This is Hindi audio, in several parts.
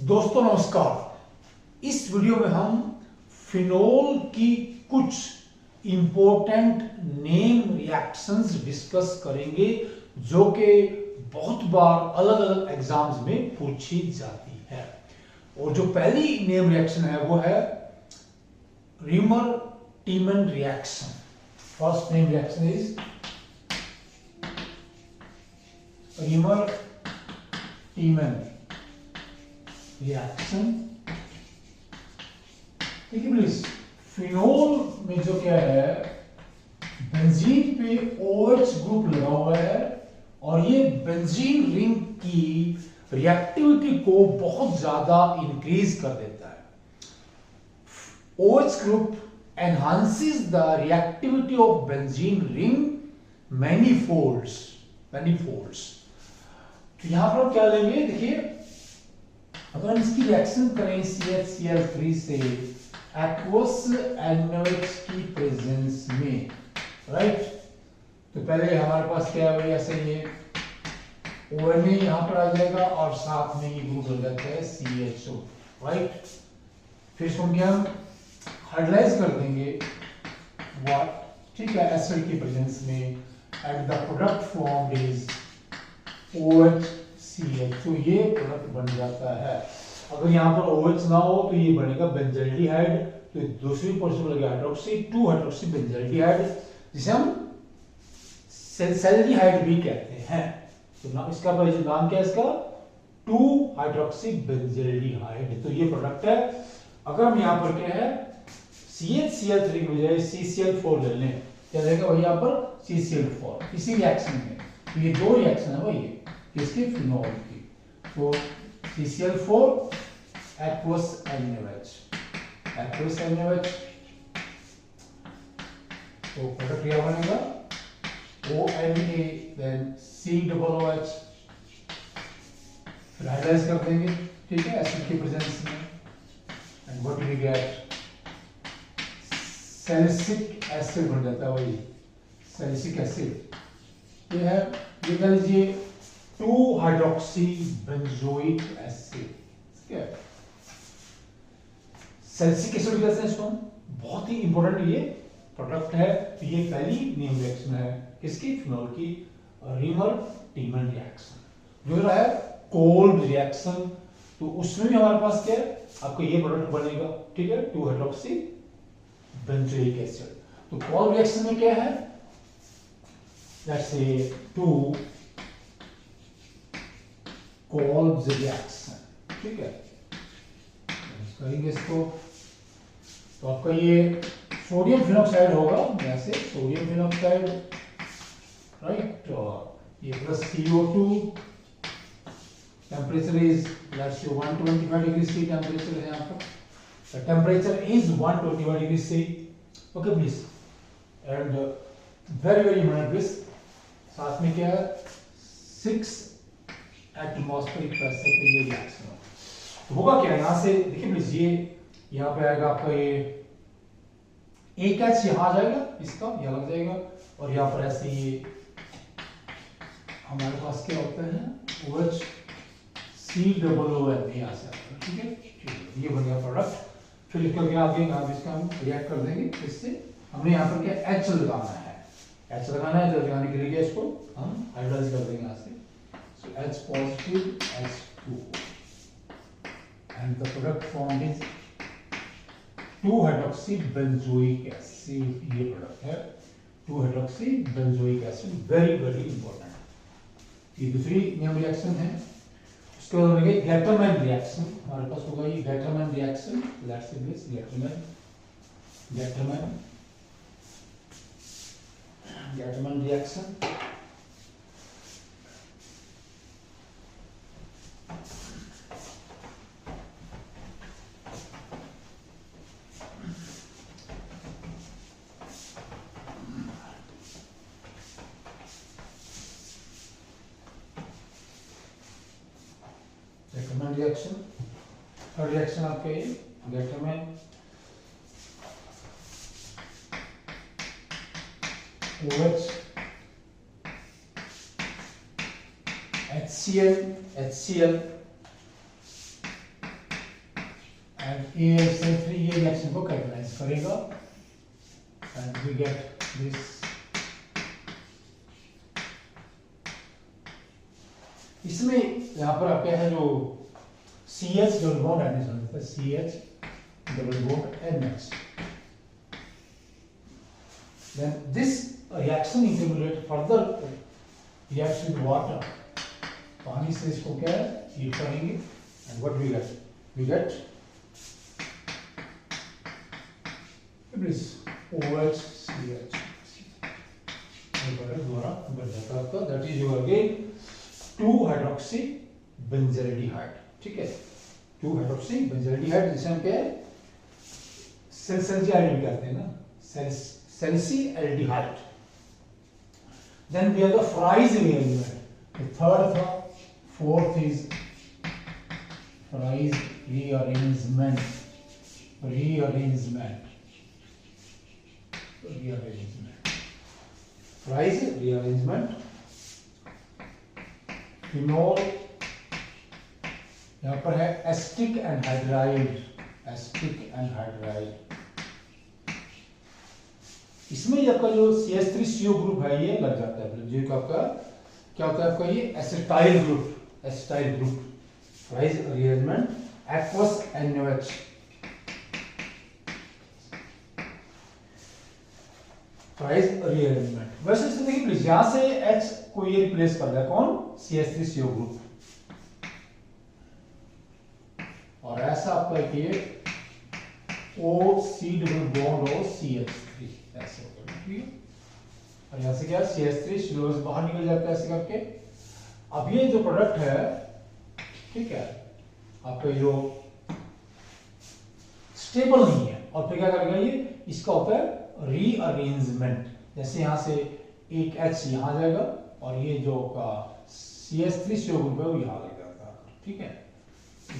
दोस्तों नमस्कार। इस वीडियो में हम फिनोल की कुछ इंपॉर्टेंट नेम रिएक्शंस डिस्कस करेंगे जो कि बहुत बार अलग अलग एग्जाम्स में पूछी जाती है। और जो पहली नेम रिएक्शन है वो है reamer टीमन reaction. First name reaction is reamer टीमन reaction. ठीक है प्लीज। फिनोल में जो क्या है, बेंजीन पे OH ग्रुप लगा हुआ है और ये बेंजीन रिंग की रिएक्टिविटी को बहुत ज्यादा इंक्रीज कर देता है। OH group enhances the reactivity of benzene ring many folds। तो यहां पर क्या लेंगे, देखिए अगर हम इसकी रिएक्शन करें CHCl3 से एक्वस NaOH की प्रेजेंस में, राइट। तो पहले हमारे पास क्या है, ऐसे ये ONA यहां पर आ जाएगा और साथ में ये ग्रुप हो जाता है CHO, राइट। फिर इसको क्या हम हाइड्रोलाइज कर देंगे व्हाट, ठीक है, एसिड की प्रेजेंस में and the product formed is OHCH। तो ये प्रोडक्ट बन जाता है। अगर यहाँ पर OH ना हो तो ये बनेगा बेंजल्डिहाइड। तो दूसरी पोजीशन पर लगेगा हाइड्रोक्सी 2 हाइड्रोक्सी बेंजल्डिहाइड, जिसे हम सेल्डिहाइड भी कहते हैं। तो ना इसका नाम क्या है, इसका 2 हाइड्रोक्सी बेंजल्डिहाइड। तो ये प्रोडक्ट है। अगर हम यहाँ पर क्या है CHCl3 की बजाय CCl4 ले लें, क्या रहेगा वही यहाँ पर CCl4 इसी रिएक्शन में। तो ये दो रिएक्शन है वही किसकी, फिनोल की। तो CCl4 aqueous NaOH तो प्रोडक्ट क्या बनेगा ONA देन COOH। फिर हाइड्रोलाइज कर देंगे, ठीक है, एसिड की प्रेजेंस में and what we get salicylic acid बन जाता है वही सैलिसिक एसिड। ये है, ये कह लीजिए 2 हाइड्रोक्सी बेंजोइक एसिड। ठीक है, सैलिसिक एसिड कहते हैं इसको। बहुत ही इंपॉर्टेंट ये प्रोडक्ट है। तो ये पहली नेम रिएक्शन है किसकी, फिनोल की, रीमर टीमन रिएक्शन। जो है कोल्ड रिएक्शन, तो उसमें भी हमारे पास क्या है, आपको ये प्रोडक्ट बनेगा, ठीक है, 2 हाइड्रोक्सी बेंजोइक एसिड। तो कोल्ड रिएक्शन में क्या है, let's say 2 Kolb's reaction, ठीक है, करेंगे इसको। तो आपका ये सोडियम फिनॉक्साइड होगा, जैसे सोडियम फिनॉक्साइड, राइट। और ये plus CO2, temperature is let's say 125 degree C temperature है यहाँ पर। Temperature is 125 degree C, okay please. And very please, साथ में क्या है 6 एटमॉस्फेरिक प्रेशर पे ये रिएक्शन तो होगा क्या, यहां से देखिए प्लीज, ये यहां पे आएगा आपका ये एक H यहां आ जाएगा, इसका यहां लग जाएगा, और यहां पर ऐसे ये हमारे पास क्या होता है OH COON यहां से आता है, ठीक है। ये बन गया प्रोडक्ट। फिर इसका क्या आगे इसका हम रिएक्ट कर देंगे, इससे हमने यहाँ पर क्या H लगाना है, H लगाना है। तो लगाने के लिए इसको हम हाइड्रोलाइज कर देंगे यहाँ से। So H positive H2O and the product formed is 2 hydroxy benzoic acid। ये प्रोडक्ट है 2 hydroxy benzoic acid, very important. ये दूसरी नेम रिएक्शन है। उसके बाद बनेगा गैटरमैन रिएक्शन। हमारे पास होगा ये Gattermann reaction. Let's see this Gattermann reaction. Reaction, third reaction आपका ये Gattermann OH HCl and AHCl3 ये रिएक्शन को कैटेलाइज करेगा एंड वी गेट दिस। इसमें यहाँ पर आपके है जो CH डबल बॉन्ड एडिशन होता है, CH double bond NH। Then this reaction intermediate further reacts with water। पानी से इसको क्या है हीट करेंगे and what we get please OHCH दोबारा बन जाता है आपका, that is your again two hydroxy benzaldehyde. ठीक है, 2-हाइड्रोक्सी बेंजल्डिहाइड जिसे हम क्या है सेल्सियल्डिहाइड भी कहते हैं ना, सेल्सियल्डिहाइड। Then we have the Fries rearrangement. The third था, fourth is Fries rearrangement. Fries rearrangement. Phenol यहाँ पर है एस्टिक एनहाइड्राइड। इसमें आपका जो CH3CO ग्रुप है ये लग जाता है, जो आपका क्या होता है आपका ये acetyl group. Fries rearrangement aqueous NaOH। Fries rearrangement वैसे से देखिए प्लीज, यहां से H को ये रिप्लेस कर रहा है कौन, CH3CO ग्रुप, और ऐसा आपका ये OC डबल बॉन्ड और CH3 ऐसे होगा। ठीक है, और यहां से क्या CH3CO से बाहर निकल जाता है ऐसे करके। अब ये जो प्रोडक्ट है, ठीक है, आपका जो स्टेबल नहीं है, और फिर क्या करेगा ये, इसका होता है रीअरेंजमेंट। जैसे यहां से एक H यहां जाएगा और ये जो का CH3CO ग्रुप है वो यहां लग जाता है। ठीक है,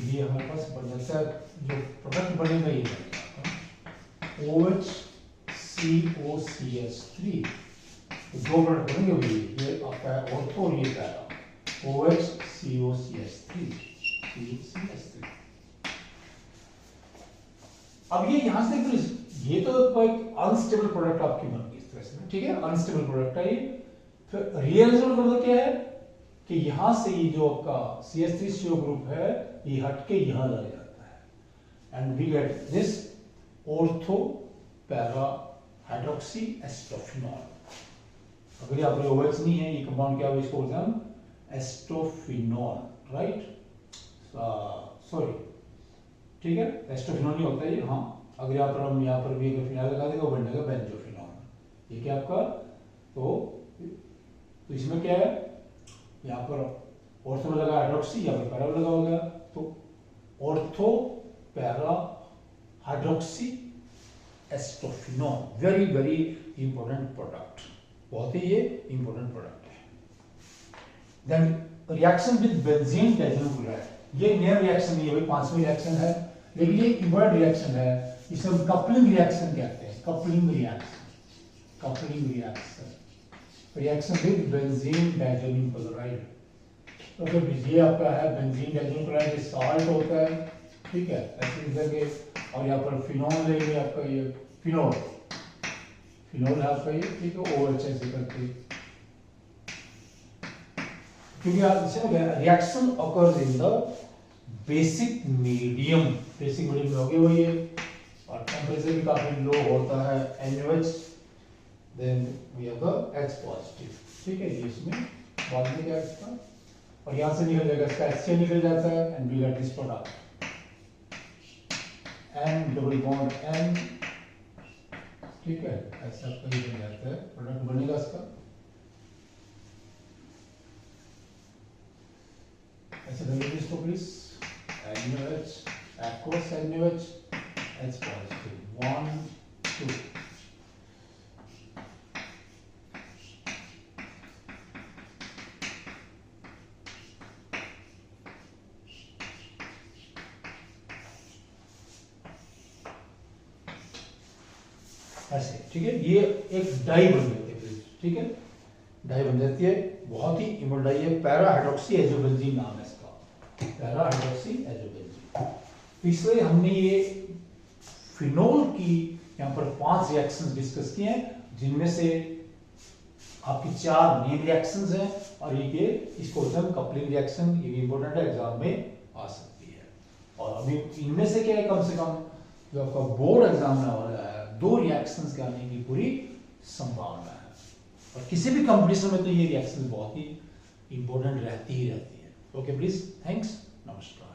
ये हमारे पास बन जाता है, जो प्रोडक्ट बनेगा ये OHCOCH3। तो दो प्रोडक्ट बनेंगे, ये आपका है ऑर्थो और ये पैरा, OHCOCH3। अब ये यहां से प्लीज, ये तो एक अनस्टेबल प्रोडक्ट आपकी बन गई इस तरह से। ठीक है, अनस्टेबल प्रोडक्ट है ये। फिर रिअरेंजमेंट मतलब क्या है कि यहां से ये जो आपका CH3CO ग्रुप है ये हटके यहां लग जाता है and we get this ortho para hydroxy acetophenol. अगर यहाँ पर OH नहीं है, ये कंपाउंड क्या है, इसको बोलते हैं हम एस्टोफिनॉल, राइट, सॉरी, ठीक है, एस्टोफिनॉल नहीं होता ये। हाँ, अगर यहाँ पर हम यहाँ पर भी अगर फिनाइल लगा देगा वो बन जाएगा बेंजोफिनॉल। ये क्या आपका, तो इसमें क्या है, यहाँ पर ऑर्थो लगा हाइड्रोक्सी, यहाँ पर पैरा लगा हो गया, तो ortho para hydroxy acetophenol, very very important product, बहुत ही ये इंपॉर्टेंट प्रोडक्ट है। Then reaction with benzene diazonium chloride, ये नया रिएक्शन नहीं है भाई, पांचवी रिएक्शन है, लेकिन ये इंपॉर्टेंट रिएक्शन है। इसे हम कपलिंग रिएक्शन कहते हैं, coupling reaction with benzene डाइजेनियम chloride. तो फिर ये आपका है बेंजीन डाइजेनियम क्लोराइड, साल्ट होता है। ठीक है, ऐसे इधर के, और यहाँ पर फिनॉल लेंगे, आपका ये फिनॉल है आपका ये। ठीक है, OH ऐसे करके, क्योंकि आप इसे reaction occurs in the basic medium में होगी वो ये, और टेम्परेचर भी काफी लो होता है, NaOH, then we have the H positive. ठीक है, ये इसमें बाद में क्या इसका, और यहाँ से निकल जाएगा इसका HCl निकल जाता है and we get this product N double bond N। ठीक है, ऐसा आपका ये बन जाता है, प्रोडक्ट बनेगा इसका ऐसे बनेगा। इसको please NaOH, aqueous NaOH, H positive 1 2। ऐसे, ठीक है, ये एक डाई बन जाती है। ठीक है, डाई बन जाती है, बहुत ही इम्पोर्टेंट डाई है, पैरा हाइड्रोक्सी एजोबेंजीन नाम है इसका, पैरा हाइड्रोक्सी एजोबेंजीन। इसलिए हमने ये फिनोल की यहाँ पर 5 रिएक्शंस डिस्कस किए हैं, जिनमें से आपकी 4 मेन रिएक्शंस हैं और ये इसको हम कपलिंग रिएक्शन, ये भी इंपॉर्टेंट है, एग्जाम में आ सकती है। और अभी इनमें से क्या है, कम से कम जो आपका बोर्ड एग्जाम में वाला है 2 रिएक्शंस के आने की पूरी संभावना है, और किसी भी कंपटीशन में तो ये रिएक्शन बहुत ही इंपॉर्टेंट रहती ही रहती है। ओके प्लीज, थैंक्स, नमस्कार।